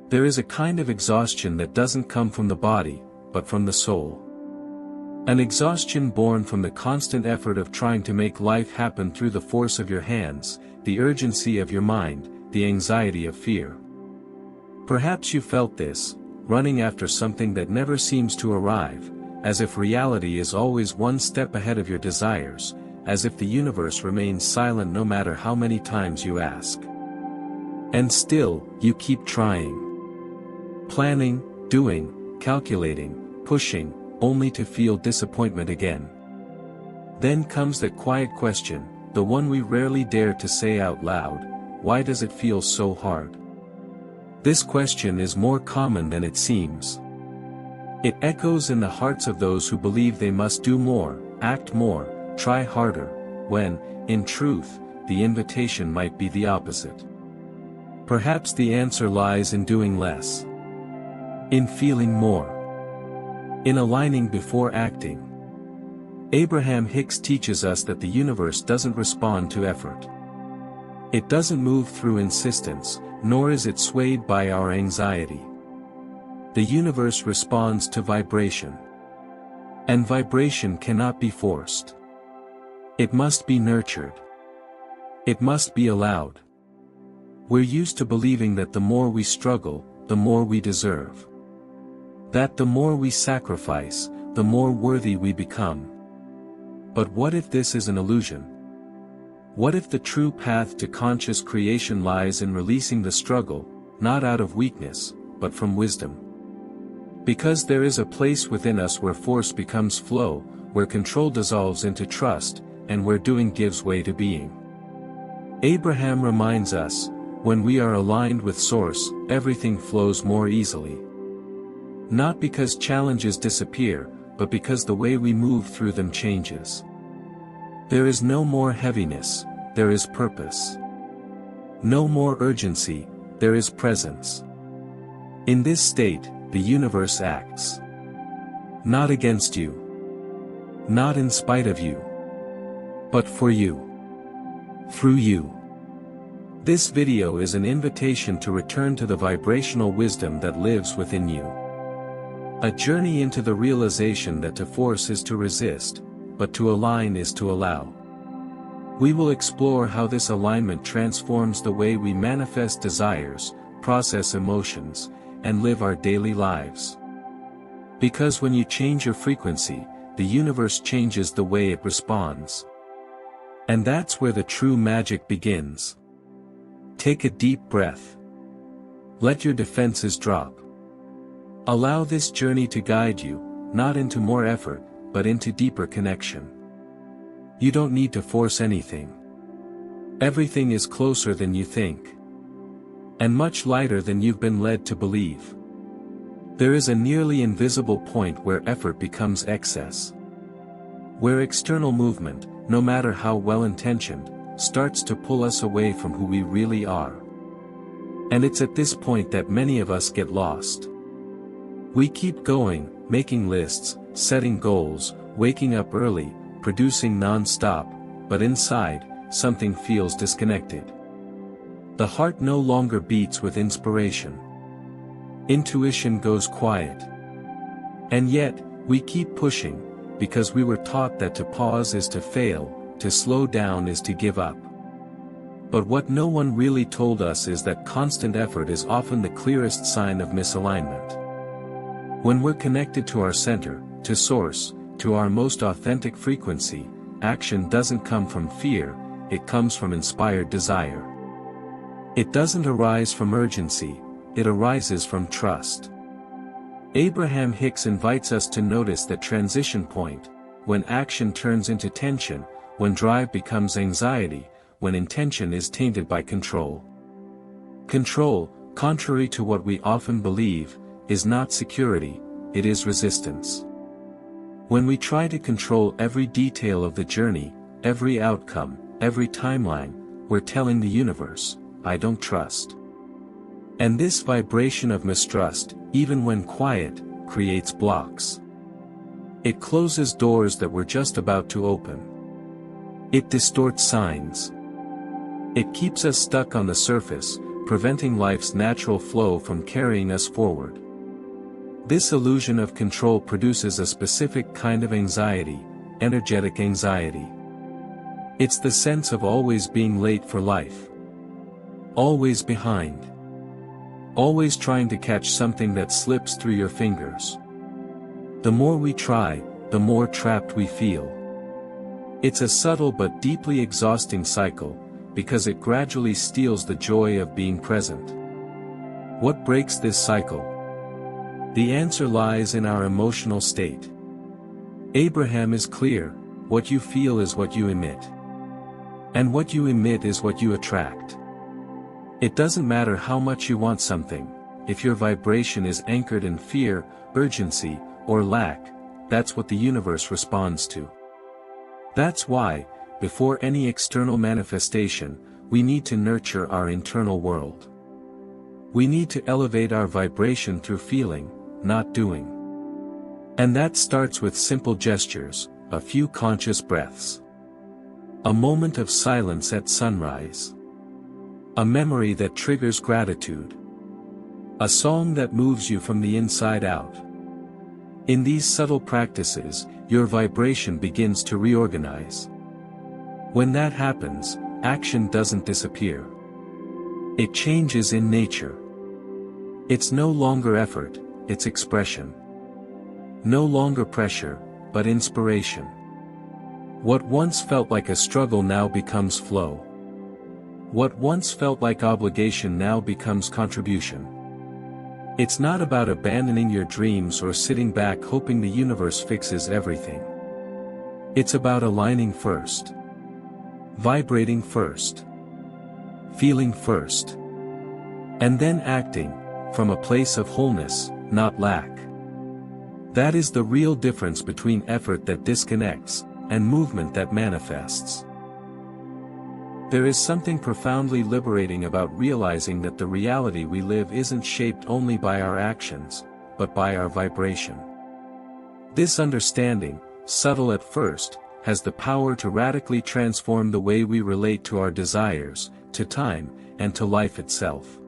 There is a kind of exhaustion that doesn't come from the body, but from the soul. An exhaustion born from the constant effort of trying to make life happen through the force of your hands, the urgency of your mind, the anxiety of fear. Perhaps you felt this, running after something that never seems to arrive, as if reality is always one step ahead of your desires, as if the universe remains silent no matter how many times you ask. And still, you keep trying. Planning, doing, calculating, pushing, only to feel disappointment again. Then comes that quiet question, the one we rarely dare to say out loud: why does it feel so hard? This question is more common than it seems. It echoes in the hearts of those who believe they must do more, act more, try harder, when, in truth, the invitation might be the opposite. Perhaps the answer lies in doing less. In feeling more. In aligning before acting. Abraham Hicks teaches us that the universe doesn't respond to effort. It doesn't move through insistence, nor is it swayed by our anxiety. The universe responds to vibration. And vibration cannot be forced. It must be nurtured. It must be allowed. We're used to believing that the more we struggle, the more we deserve. That the more we sacrifice, the more worthy we become. But what if this is an illusion? What if the true path to conscious creation lies in releasing the struggle, not out of weakness, but from wisdom? Because there is a place within us where force becomes flow, where control dissolves into trust, and where doing gives way to being. Abraham reminds us, when we are aligned with Source, everything flows more easily. Not because challenges disappear, but because the way we move through them changes. There is no more heaviness, there is purpose. No more urgency, there is presence. In this state, the universe acts. Not against you. Not in spite of you. But for you. Through you. This video is an invitation to return to the vibrational wisdom that lives within you. A journey into the realization that to force is to resist, but to align is to allow. We will explore how this alignment transforms the way we manifest desires, process emotions, and live our daily lives. Because when you change your frequency, the universe changes the way it responds. And that's where the true magic begins. Take a deep breath. Let your defenses drop. Allow this journey to guide you, not into more effort, but into deeper connection. You don't need to force anything. Everything is closer than you think. And much lighter than you've been led to believe. There is a nearly invisible point where effort becomes excess. Where external movement, no matter how well-intentioned, starts to pull us away from who we really are. And it's at this point that many of us get lost. We keep going, making lists, setting goals, waking up early, producing non-stop, but inside, something feels disconnected. The heart no longer beats with inspiration. Intuition goes quiet. And yet, we keep pushing, because we were taught that to pause is to fail, to slow down is to give up. But what no one really told us is that constant effort is often the clearest sign of misalignment. When we're connected to our center, to Source, to our most authentic frequency, action doesn't come from fear, it comes from inspired desire. It doesn't arise from urgency, it arises from trust. Abraham Hicks invites us to notice that transition point, when action turns into tension, when drive becomes anxiety, when intention is tainted by control. Control, contrary to what we often believe, is not security, it is resistance. When we try to control every detail of the journey, every outcome, every timeline, we're telling the universe, I don't trust. And this vibration of mistrust, even when quiet, creates blocks. It closes doors that were just about to open. It distorts signs. It keeps us stuck on the surface, preventing life's natural flow from carrying us forward. This illusion of control produces a specific kind of anxiety, energetic anxiety. It's the sense of always being late for life. Always behind. Always trying to catch something that slips through your fingers. The more we try, the more trapped we feel. It's a subtle but deeply exhausting cycle, because it gradually steals the joy of being present. What breaks this cycle? The answer lies in our emotional state. Abraham is clear: what you feel is what you emit. And what you emit is what you attract. It doesn't matter how much you want something, if your vibration is anchored in fear, urgency, or lack, that's what the universe responds to. That's why, before any external manifestation, we need to nurture our internal world. We need to elevate our vibration through feeling, not doing. And that starts with simple gestures, a few conscious breaths. A moment of silence at sunrise. A memory that triggers gratitude. A song that moves you from the inside out. In these subtle practices, your vibration begins to reorganize. When that happens, action doesn't disappear. It changes in nature. It's no longer effort, it's expression. No longer pressure, but inspiration. What once felt like a struggle now becomes flow. What once felt like obligation now becomes contribution. It's not about abandoning your dreams or sitting back hoping the universe fixes everything. It's about aligning first. Vibrating first. Feeling first. And then acting, from a place of wholeness, not lack. That is the real difference between effort that disconnects, and movement that manifests. There is something profoundly liberating about realizing that the reality we live isn't shaped only by our actions, but by our vibration. This understanding, subtle at first, has the power to radically transform the way we relate to our desires, to time, and to life itself.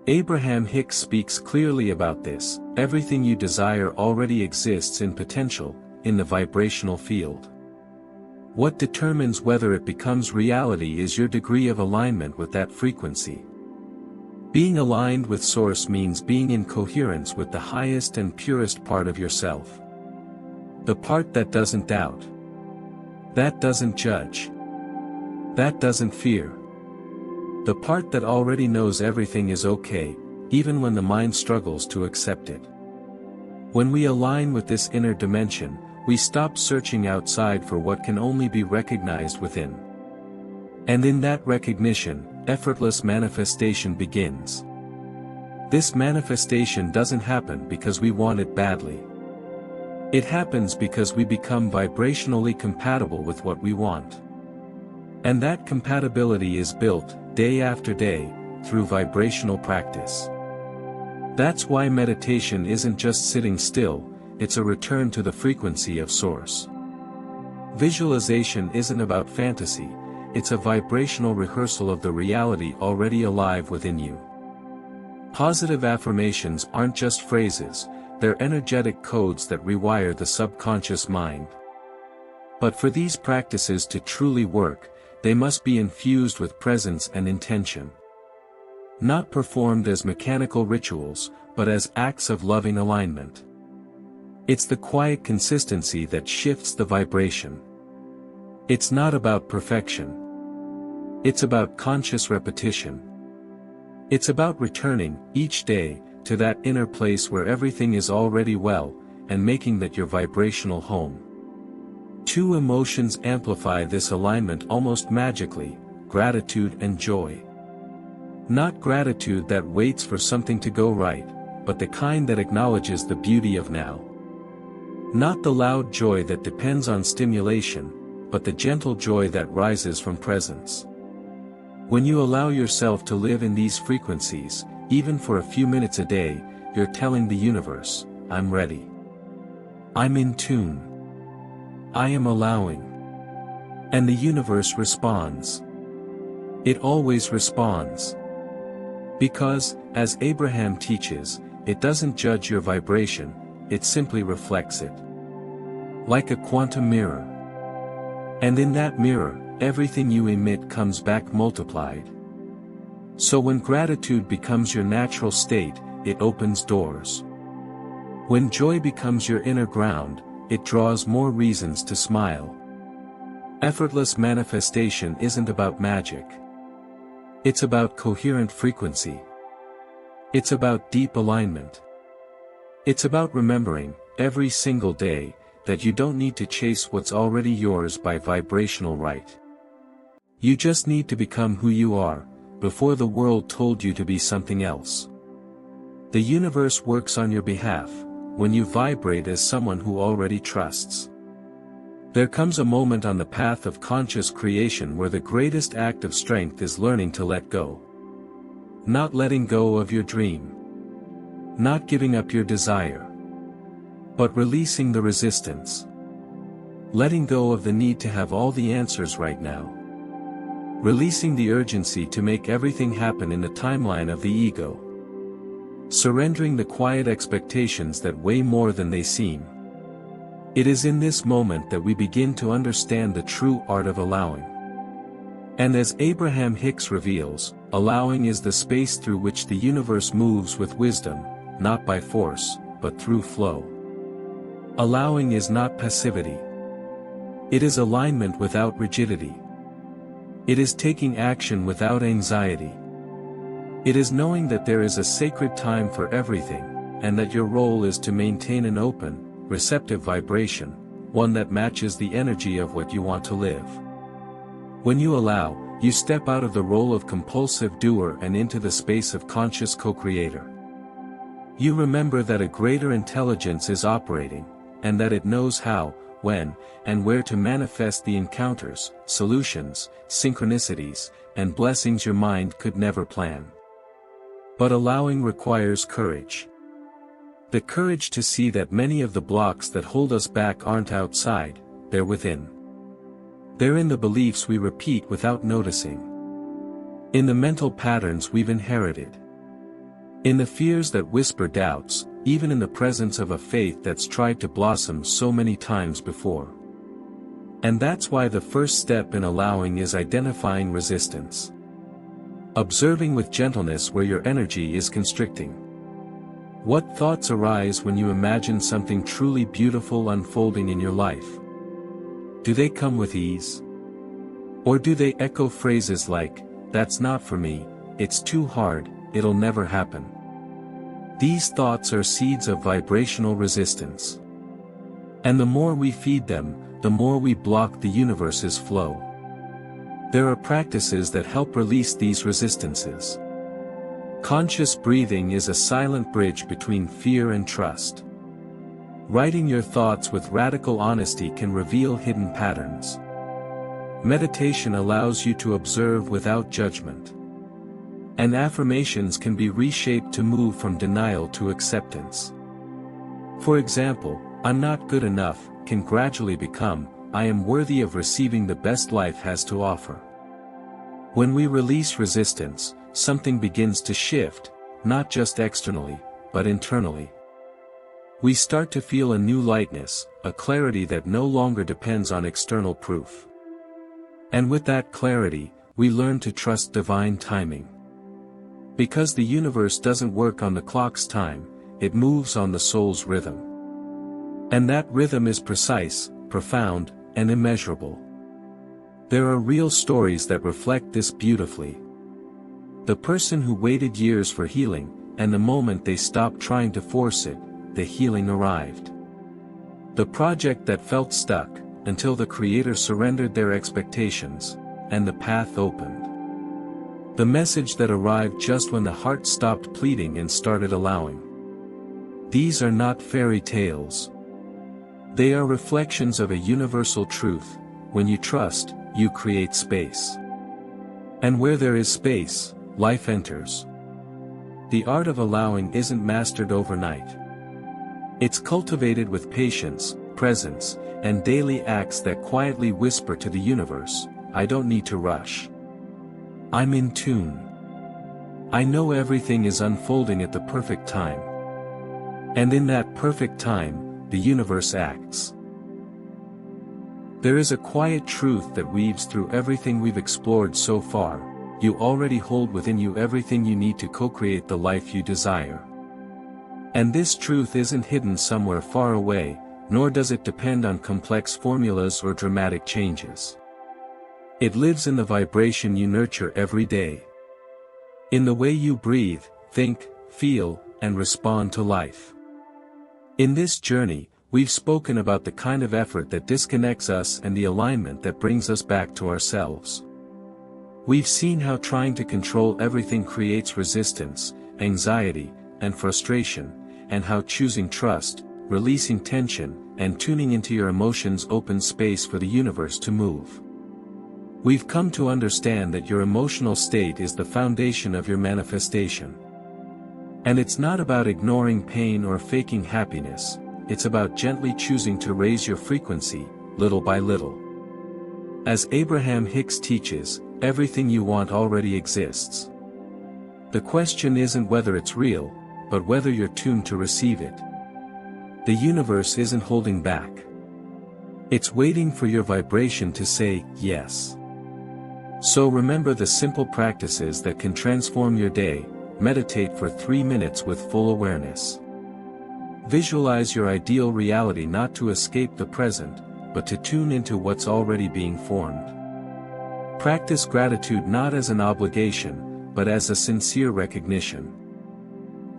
Abraham Hicks speaks clearly about this: everything you desire already exists in potential, in the vibrational field. What determines whether it becomes reality is your degree of alignment with that frequency. Being aligned with Source means being in coherence with the highest and purest part of yourself. The part that doesn't doubt. That doesn't judge. That doesn't fear. The part that already knows everything is okay, even when the mind struggles to accept it. When we align with this inner dimension, we stop searching outside for what can only be recognized within. And in that recognition, effortless manifestation begins. This manifestation doesn't happen because we want it badly. It happens because we become vibrationally compatible with what we want. And that compatibility is built, day after day, through vibrational practice. That's why meditation isn't just sitting still, it's a return to the frequency of Source. Visualization isn't about fantasy, it's a vibrational rehearsal of the reality already alive within you. Positive affirmations aren't just phrases, they're energetic codes that rewire the subconscious mind. But for these practices to truly work, they must be infused with presence and intention. Not performed as mechanical rituals, but as acts of loving alignment. It's the quiet consistency that shifts the vibration. It's not about perfection. It's about conscious repetition. It's about returning, each day, to that inner place where everything is already well, and making that your vibrational home. Two emotions amplify this alignment almost magically: gratitude and joy. Not gratitude that waits for something to go right, but the kind that acknowledges the beauty of now. Not the loud joy that depends on stimulation, but the gentle joy that rises from presence. When you allow yourself to live in these frequencies, even for a few minutes a day, you're telling the universe, I'm ready. I'm in tune. I am allowing. And the universe responds. It always responds. Because, as Abraham teaches, it doesn't judge your vibration, it simply reflects it. Like a quantum mirror. And in that mirror, everything you emit comes back multiplied. So when gratitude becomes your natural state, it opens doors. When joy becomes your inner ground, it draws more reasons to smile. Effortless manifestation isn't about magic. It's about coherent frequency. It's about deep alignment. It's about remembering, every single day, that you don't need to chase what's already yours by vibrational right. You just need to become who you are, before the world told you to be something else. The universe works on your behalf, when you vibrate as someone who already trusts. There comes a moment on the path of conscious creation where the greatest act of strength is learning to let go. Not letting go of your dream. Not giving up your desire. But releasing the resistance. Letting go of the need to have all the answers right now. Releasing the urgency to make everything happen in the timeline of the ego. Surrendering the quiet expectations that weigh more than they seem. It is in this moment that we begin to understand the true art of allowing. And as Abraham Hicks reveals, allowing is the space through which the universe moves with wisdom, not by force, but through flow. Allowing is not passivity. It is alignment without rigidity. It is taking action without anxiety. It is knowing that there is a sacred time for everything, and that your role is to maintain an open, receptive vibration, one that matches the energy of what you want to live. When you allow, you step out of the role of compulsive doer and into the space of conscious co-creator. You remember that a greater intelligence is operating, and that it knows how, when, and where to manifest the encounters, solutions, synchronicities, and blessings your mind could never plan. But allowing requires courage. The courage to see that many of the blocks that hold us back aren't outside, they're within. They're in the beliefs we repeat without noticing. In the mental patterns we've inherited. In the fears that whisper doubts, even in the presence of a faith that's tried to blossom so many times before. And that's why the first step in allowing is identifying resistance. Observing with gentleness where your energy is constricting. What thoughts arise when you imagine something truly beautiful unfolding in your life? Do they come with ease? Or do they echo phrases like, "That's not for me, it's too hard, it'll never happen"? These thoughts are seeds of vibrational resistance. And the more we feed them, the more we block the universe's flow. There are practices that help release these resistances. Conscious breathing is a silent bridge between fear and trust. Writing your thoughts with radical honesty can reveal hidden patterns. Meditation allows you to observe without judgment. And affirmations can be reshaped to move from denial to acceptance. For example, "I'm not good enough" can gradually become, "I am worthy of receiving the best life has to offer." When we release resistance, something begins to shift, not just externally, but internally. We start to feel a new lightness, a clarity that no longer depends on external proof. And with that clarity, we learn to trust divine timing. Because the universe doesn't work on the clock's time, it moves on the soul's rhythm. And that rhythm is precise, profound, and immeasurable. There are real stories that reflect this beautifully. The person who waited years for healing, and the moment they stopped trying to force it, the healing arrived. The project that felt stuck, until the Creator surrendered their expectations, and the path opened. The message that arrived just when the heart stopped pleading and started allowing. These are not fairy tales. They are reflections of a universal truth: when you trust, you create space. And where there is space, life enters. The art of allowing isn't mastered overnight. It's cultivated with patience, presence, and daily acts that quietly whisper to the universe, "I don't need to rush. I'm in tune. I know everything is unfolding at the perfect time. And in that perfect time, the universe acts. There is a quiet truth that weaves through everything we've explored so far. You already hold within you everything you need to co-create the life you desire. And this truth isn't hidden somewhere far away, nor does it depend on complex formulas or dramatic changes. It lives in the vibration you nurture every day. In the way you breathe, think, feel, and respond to life. In this journey, we've spoken about the kind of effort that disconnects us and the alignment that brings us back to ourselves. We've seen how trying to control everything creates resistance, anxiety, and frustration, and how choosing trust, releasing tension, and tuning into your emotions opens space for the universe to move. We've come to understand that your emotional state is the foundation of your manifestation. And it's not about ignoring pain or faking happiness, it's about gently choosing to raise your frequency, little by little. As Abraham Hicks teaches, everything you want already exists. The question isn't whether it's real, but whether you're tuned to receive it. The universe isn't holding back. It's waiting for your vibration to say, yes. So remember the simple practices that can transform your day. Meditate for 3 minutes with full awareness. Visualize your ideal reality, not to escape the present, but to tune into what's already being formed. Practice gratitude not as an obligation, but as a sincere recognition.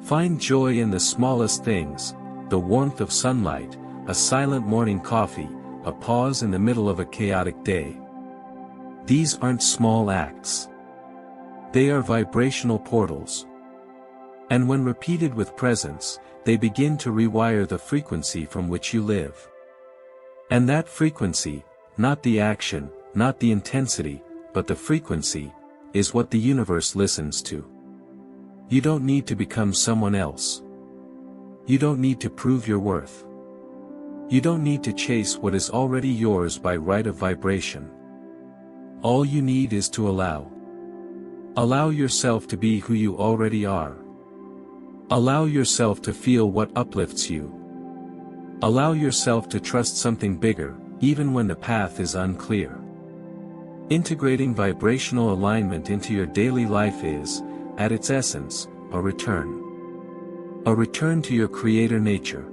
Find joy in the smallest things, the warmth of sunlight, a silent morning coffee, a pause in the middle of a chaotic day. These aren't small acts. They are vibrational portals. And when repeated with presence, they begin to rewire the frequency from which you live. And that frequency, not the action, not the intensity, but the frequency, is what the universe listens to. You don't need to become someone else. You don't need to prove your worth. You don't need to chase what is already yours by right of vibration. All you need is to allow. Allow yourself to be who you already are. Allow yourself to feel what uplifts you. Allow yourself to trust something bigger, even when the path is unclear. Integrating vibrational alignment into your daily life is, at its essence, a return. A return to your creator nature.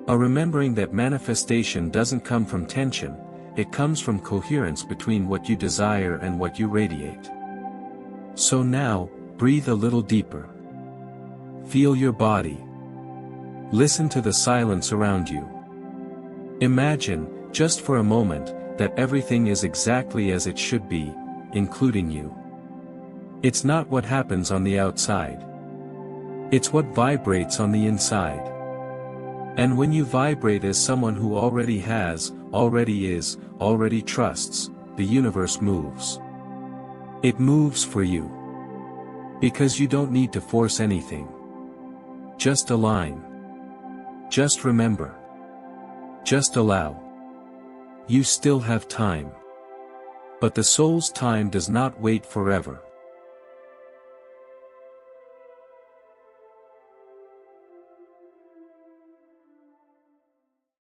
A remembering that manifestation doesn't come from tension, it comes from coherence between what you desire and what you radiate. So now, breathe a little deeper. Feel your body. Listen to the silence around you. Imagine, just for a moment, that everything is exactly as it should be, including you. It's not what happens on the outside. It's what vibrates on the inside. And when you vibrate as someone who already has, already is, already trusts, the universe moves. It moves for you. Because you don't need to force anything. Just align. Just remember. Just allow. You still have time. But the soul's time does not wait forever.